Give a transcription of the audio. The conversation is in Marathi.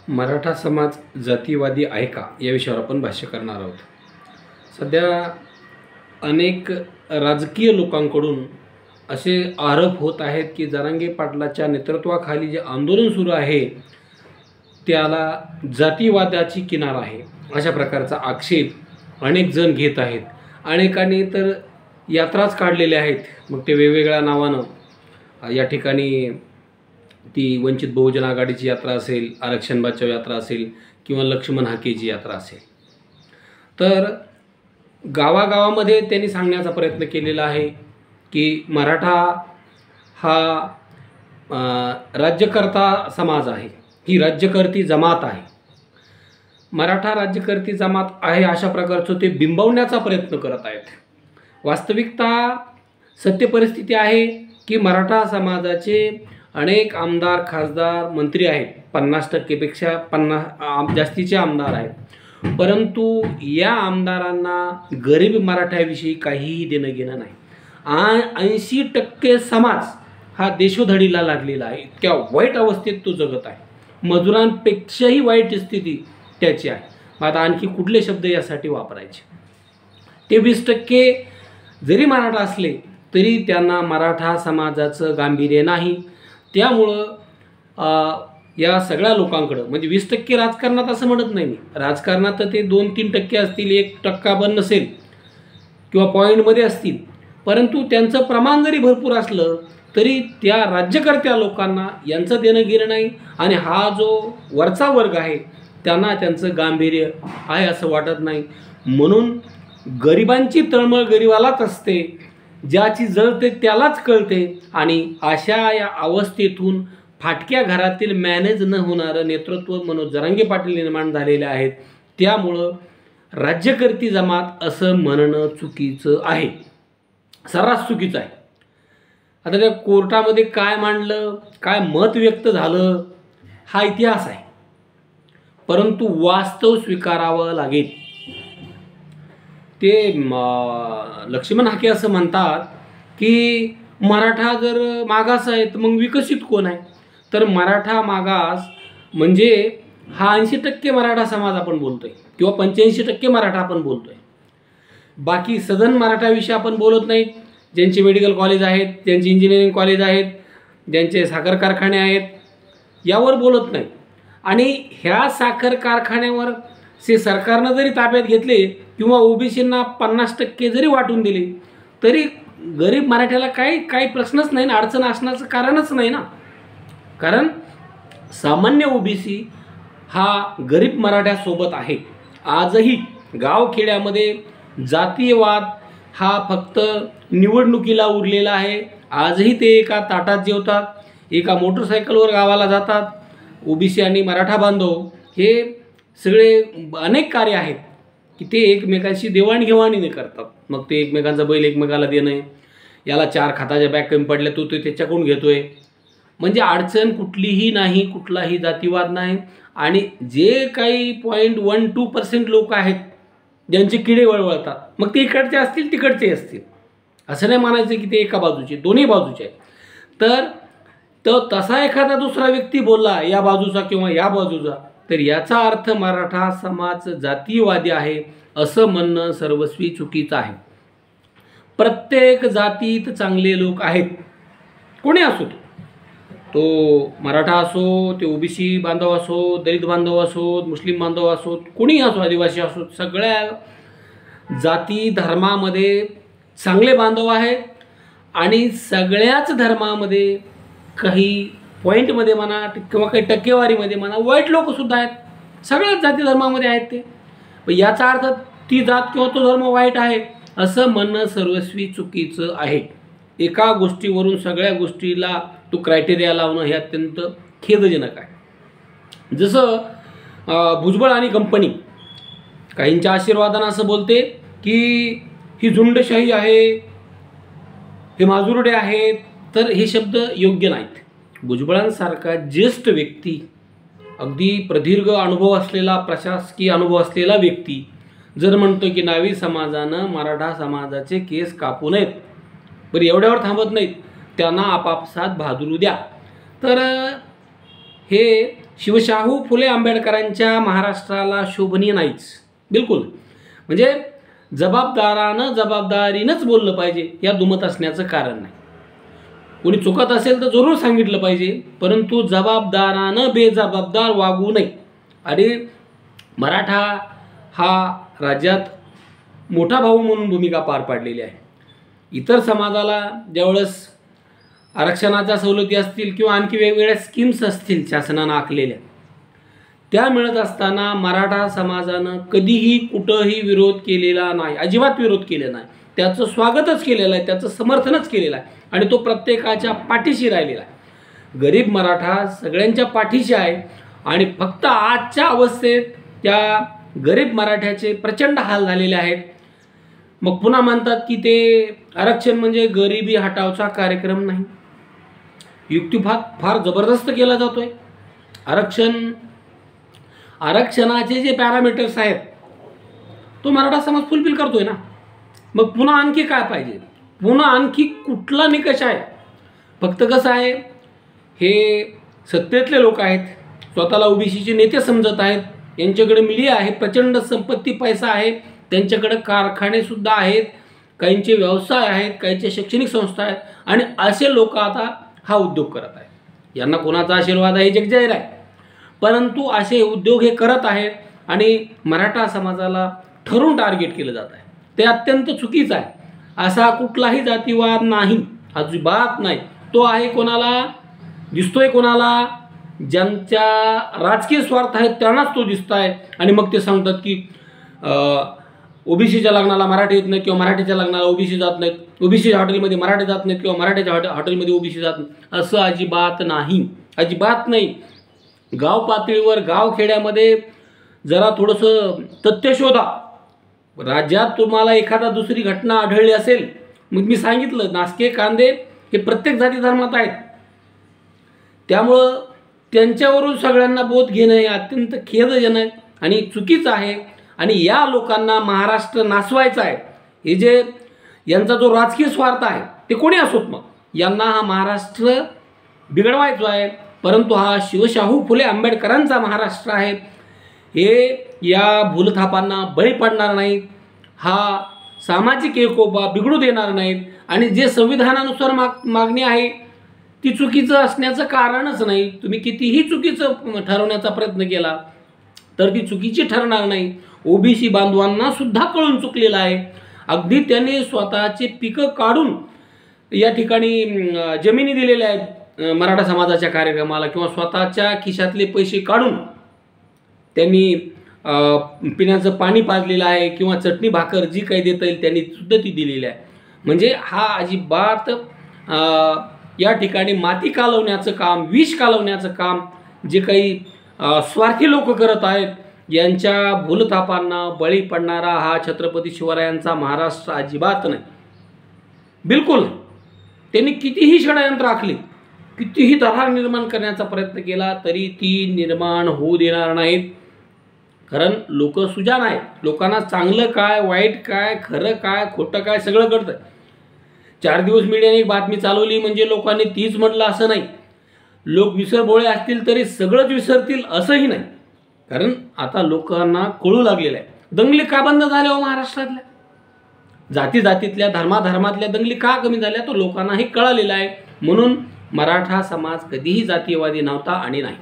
मराठा समाज जातीवादी आहे का या विषयावर आपण भाष्य करणार आहोत। सध्या अनेक राजकीय लोकांकडून असे आरोप होत आहेत की जरांगे पाटलाच्या नेतृत्वाखाली जे आंदोलन सुरू आहे त्याला जातीवादाची किनार आहे अशा प्रकारचा आक्षेप अनेक जण घेत आहेत। अनेकांनी तर यात्राच काढलेल्या आहेत, मग ते वेगवेगळ्या नावानं या ठिकाणी ती वंचित बहुजन आघाडीची यात्रा असेल, आरक्षण बचाव यात्रा असेल किंवा लक्ष्मण हाकेची यात्रा असेल, तर गावागावामध्ये त्यांनी सांगण्याचा प्रयत्न केलेला आहे की मराठा हा राज्यकर्ता समाज आहे, ही राज्यकर्ती जमात आहे, मराठा राज्यकर्ती जमात आहे अशा प्रकारचं ते बिंबवण्याचा प्रयत्न करत आहेत। वास्तविकता सत्य परिस्थिती आहे की मराठा समाजाचे अनेक आमदार, खासदार, मंत्री आहेत, 50% पेक्षा जास्तीचे आमदार आहेत, परंतु या आमदारांना गरीब मराठ्याविषयी काहीही देणं घेणं नाही। 80% समाज हा देशोधडीला लागलेला आहे, इतक्या वाईट अवस्थेत तो जगत आहे, मजुरांपेक्षाही वाईट स्थिती त्याची आहे। आता आणखी कुठले शब्द यासाठी वापरायचे? ते 20% जरी मराठा असले तरी त्यांना मराठा समाजाचं गांभीर्य नाही। त्यामुळं या सगळ्या लोकांकडं म्हणजे 20% राजकारणात असं म्हणत नाही मी, राजकारणात तर ते 2-3% असतील, 1% पण नसेल किंवा पॉईंटमध्ये असतील, परंतु त्यांचं प्रमाण जरी भरपूर असलं तरी त्या राज्यकर्त्या लोकांना यांचं देणं घेणं नाही आणि हा जो वरचा वर्ग आहे त्यांना त्यांचं गांभीर्य आहे असं वाटत नाही। म्हणून गरिबांची तळमळ गरिबालाच असते, ज्याची जळते त्यालाच कळते आणि अशा या अवस्थेतून फाटक्या घरातील मॅनेज न होणारं नेतृत्व मनोज जरांगे पाटील निर्माण झालेले आहेत। त्यामुळं राज्यकर्ती जमात असं म्हणणं चुकीचं आहे, सर्रास चुकीचं आहे। आता त्या कोर्टामध्ये काय मांडलं, काय मत व्यक्त झालं हा इतिहास आहे, परंतु वास्तव स्वीकारावं लागेल। ते लक्ष्मण हाके असं म्हणतात की मराठा जर मागास आहे तर मग विकसित कोण आहे? तर मराठा मागास म्हणजे हा 80% मराठा समाज आपण बोलतोय किंवा 85% मराठा आपण बोलतोय, बाकी सदन मराठाविषयी आपण बोलत नाहीत। ज्यांचे मेडिकल कॉलेज आहेत, ज्यांचे इंजिनिअरिंग कॉलेज आहेत, ज्यांचे साखर कारखाने आहेत, यावर बोलत नाही। आणि ह्या साखर कारखान्यावर सरकारनं जरी ताब्यात घेतले किंवा ओबीसींना 50% जरी वाटून दिले तरी गरीब मराठ्याला काही प्रश्नच नाही ना, अडचण असण्याचं कारणच नाही ना। कारण सामान्य ओबीसी हा गरीब मराठ्यासोबत आहे। आजही गावखेड्यामध्ये जातीयवाद हा फक्त निवडणुकीला उरलेला आहे। आजही ते एका ताटात जेवतात, एका मोटरसायकलवर गावाला जातात। ओबीसी आणि मराठा बांधव हे सगळे अनेक कार्य आहेत की ते एकमेकांशी देवाणघेवाणीने करतात। मग ते एकमेकांचा बैल एकमेकाला देणं, याला 4 खताच्या बॅग कमी पडल्या तो त्याच्याकडून घेतोय, म्हणजे अडचण कुठलीही नाही, कुठलाही जातीवाद नाही। आणि जे काही 0.12% लोक आहेत ज्यांचे किडे वळवळतात, मग ते इकडचे असतील तिकडचे असतील, असं नाही म्हणायचं की ते एका बाजूचे, दोन्ही बाजूचे आहेत। तर तसा एखादा दुसरा व्यक्ती बोलला या बाजूचा किंवा या बाजूचा, तर याचा अर्थ मराठा समाज जातीयवादी आहे असं म्हणणं सर्वस्वी चुकीचं आहे। प्रत्येक जातीत चांगले लोक आहेत, कोणी असो, तो मराठा असो, ते ओबीसी बांधव असो, दलित बांधव असो, मुस्लिम बांधव असो, कोणीही असो, आदिवासी असो, सगळ्या जाती धर्मामध्ये चांगले बांधव आहेत। आणि सगळ्याच धर्मामध्ये काही पॉईंटमध्ये म्हणा किंवा काही टक्केवारीमध्ये म्हणा वाईट लोकसुद्धा आहेत, सगळ्याच जाती धर्मामध्ये आहेत ते। पण याचा अर्थ ती जात किंवा तो धर्म वाईट आहे असं म्हणणं सर्वस्वी चुकीचं आहे। एका गोष्टीवरून सगळ्या गोष्टीला तो क्रायटेरिया लावणं हे अत्यंत खेदजनक आहे। जसं भुजबळ आणि कंपनी काहींच्या आशीर्वादानं असं बोलते की ही झुंडशाही आहे, हे माजुरडे आहेत, तर हे शब्द योग्य नाहीत। भुजबळांसारखा ज्येष्ठ व्यक्ती, अगदी प्रदीर्घ अनुभव असलेला, प्रशासकीय अनुभव असलेला व्यक्ती जर म्हणतो की नावी समाजानं मराठा समाजाचे केस कापू नयेत, बरं एवढ्यावर थांबत नाहीत, त्यांना आपापसात भादरू द्या, तर हे शिवशाहू फुले आंबेडकरांच्या महाराष्ट्राला शोभनीय नाहीच, बिलकुल. म्हणजे जबाबदारीनंच बोललं पाहिजे, या दुमत असण्याचं कारण नाही. कोणी चुकत असेल तर जरूर सांगितलं पाहिजे, परंतु जबाबदारानं बेजबाबदार वागू नये. आणि मराठा हा राज्यात मोठा भाऊ म्हणून भूमिका पार पाडलेली आहे. इतर समाजाला ज्यावेळेस आरक्षणाच्या सवलती असतील किंवा आणखी वेगवेगळ्या स्कीम्स असतील शासनानं आखलेल्या, त्या मिळत असताना मराठा समाजानं कधीही कुठंही विरोध केलेला नाही, अजिबात विरोध केलेला नाही. त्याचं स्वागतच केलेलं आहे, त्याचं समर्थनच केलेलं आहे आणि तो प्रत्येकाच्या पाठीशी राहिलेला आहे. गरीब मराठा सगळ्यांच्या पाठीशी आहे आणि फक्त आजच्या अवस्थेत त्या गरीब मराठ्याचे प्रचंड हाल झालेले आहेत. मग पुन्हा म्हणतात की ते आरक्षण म्हणजे गरिबी हटावचा कार्यक्रम नाही. युक्तिवाद फार जबरदस्त केला जातोय. आरक्षणाचे जे पॅरामीटर्स आहेत तो मराठा समाज फुलफिल करतोय ना. मग पुन्हा आणखी काय पाहिजे? पुन्हा आणखी कुठला निकष आहे? फक्त कसं आहे, हे सत्तेतले लोक आहेत, स्वतःला ओबीसीचे नेते समजत आहेत, यांच्याकडे मीडिया आहे, प्रचंड संपत्ती पैसा आहे, त्यांच्याकडे कारखाने सुद्धा आहेत, काहींचे व्यवसाय आहेत, काहींचे शैक्षणिक संस्था आहेत आणि असे लोक आता हा उद्योग करत आहेत. यांना कोणाचा आशीर्वाद आहे जग जाहीर आहे, परंतु असे उद्योग हे करत आहेत आणि मराठा समाजाला ठरवून टार्गेट केलं जात आहे. ते अत्यंत चुकीचं आहे. असा कुठलाही जातीवाद नाही, अजिबात नाही. तो आहे कोणाला दिसतोय, कोणाला ज्यांच्या राजकीय स्वार्थ आहेत त्यांनाच तो दिसत आहे. आणि मग ते सांगतात की ओबीसीच्या लग्नाला मराठी येत नाही किंवा मराठीच्या लग्नाला ओबीसी जात नाहीत, ओबीसीच्या हॉटेलमध्ये मराठी जात नाहीत किंवा मराठीच्या हॉटेलमध्ये ओबीसी जात नाही. असं अजिबात नाही, अजिबात नाही. गाव पातळीवर गावखेड्यामध्ये जरा थोडंसं तथ्य शोधा. राज्यात तुम्हाला एखादा दुसरी घटना आढळली असेल, मग मी सांगितलं नासके कांदे हे प्रत्येक जाती धर्मात आहेत, त्यामुळं त्यांच्यावरून सगळ्यांना बोध घेणं हे अत्यंत खेदजनक आणि चुकीचं आहे. आणि या लोकांना महाराष्ट्र नासवायचा आहे. हे जे यांचा जो राजकीय स्वार्थ आहे ते कोणी असोत, मग यांना हा महाराष्ट्र बिघडवायचा आहे. परंतु हा शिवशाहू फुले आंबेडकरांचा महाराष्ट्र आहे. हे या भूलथापांना बळी पडणार नाहीत, हा सामाजिक एकोपा बिघडू देणार नाहीत. आणि जे संविधानानुसार मागणी आहे ती चुकीचं असण्याचं कारणच नाही. तुम्ही कितीही चुकीचं ठरवण्याचा प्रयत्न केला तर ती चुकीची ठरणार नाही. ओबीसी बांधवांना सुद्धा कळून चुकलेलं आहे. अगदी त्यांनी स्वतःचे पिकं काढून या ठिकाणी जमिनी दिलेल्या आहेत मराठा समाजाच्या कार्यक्रमाला, किंवा स्वतःच्या खिशातले पैसे काढून त्यांनी पिण्याचं पाणी पाजलेलं आहे, किंवा चटणी भाकर जी काही देता येईल त्यांनी सुद्धा ती दिलेली आहे. म्हणजे हा अजिबात या ठिकाणी माती कालवण्याचं काम, विष कालवण्याचं काम जे काही स्वार्थी लोक करत आहेत, यांच्या भूलथापांना बळी पडणारा हा छत्रपती शिवरायांचा महाराष्ट्र अजिबात नाही, बिलकुल नाही. त्यांनी कितीही षडयंत्र आखली, कितीही दरार निर्माण करण्याचा प्रयत्न केला तरी ती निर्माण होऊ देणार नाहीत. कारण लोक सुजाण आहेत. लोकांना चांगलं काय, वाईट काय, खरं काय, खोटं काय सगळं कळतं. 4 दिवस मीडियाने एक बातमी चालवली म्हणजे लोकांनी तीच म्हटलं असं नाही. लोक विसरभोळे असतील तरी सगळंच विसरतील असंही नाही. कारण आता लोकांना कळू लागलेलं आहे. दंगली का बंद झाल्या हो महाराष्ट्रातल्या? जातीतल्या धर्मातल्या दंगली का कमी झाल्या? तो लोकांना हे कळालेलं आहे. म्हणून मराठा समाज कधीही जातीयवादी नव्हता आणि नाही.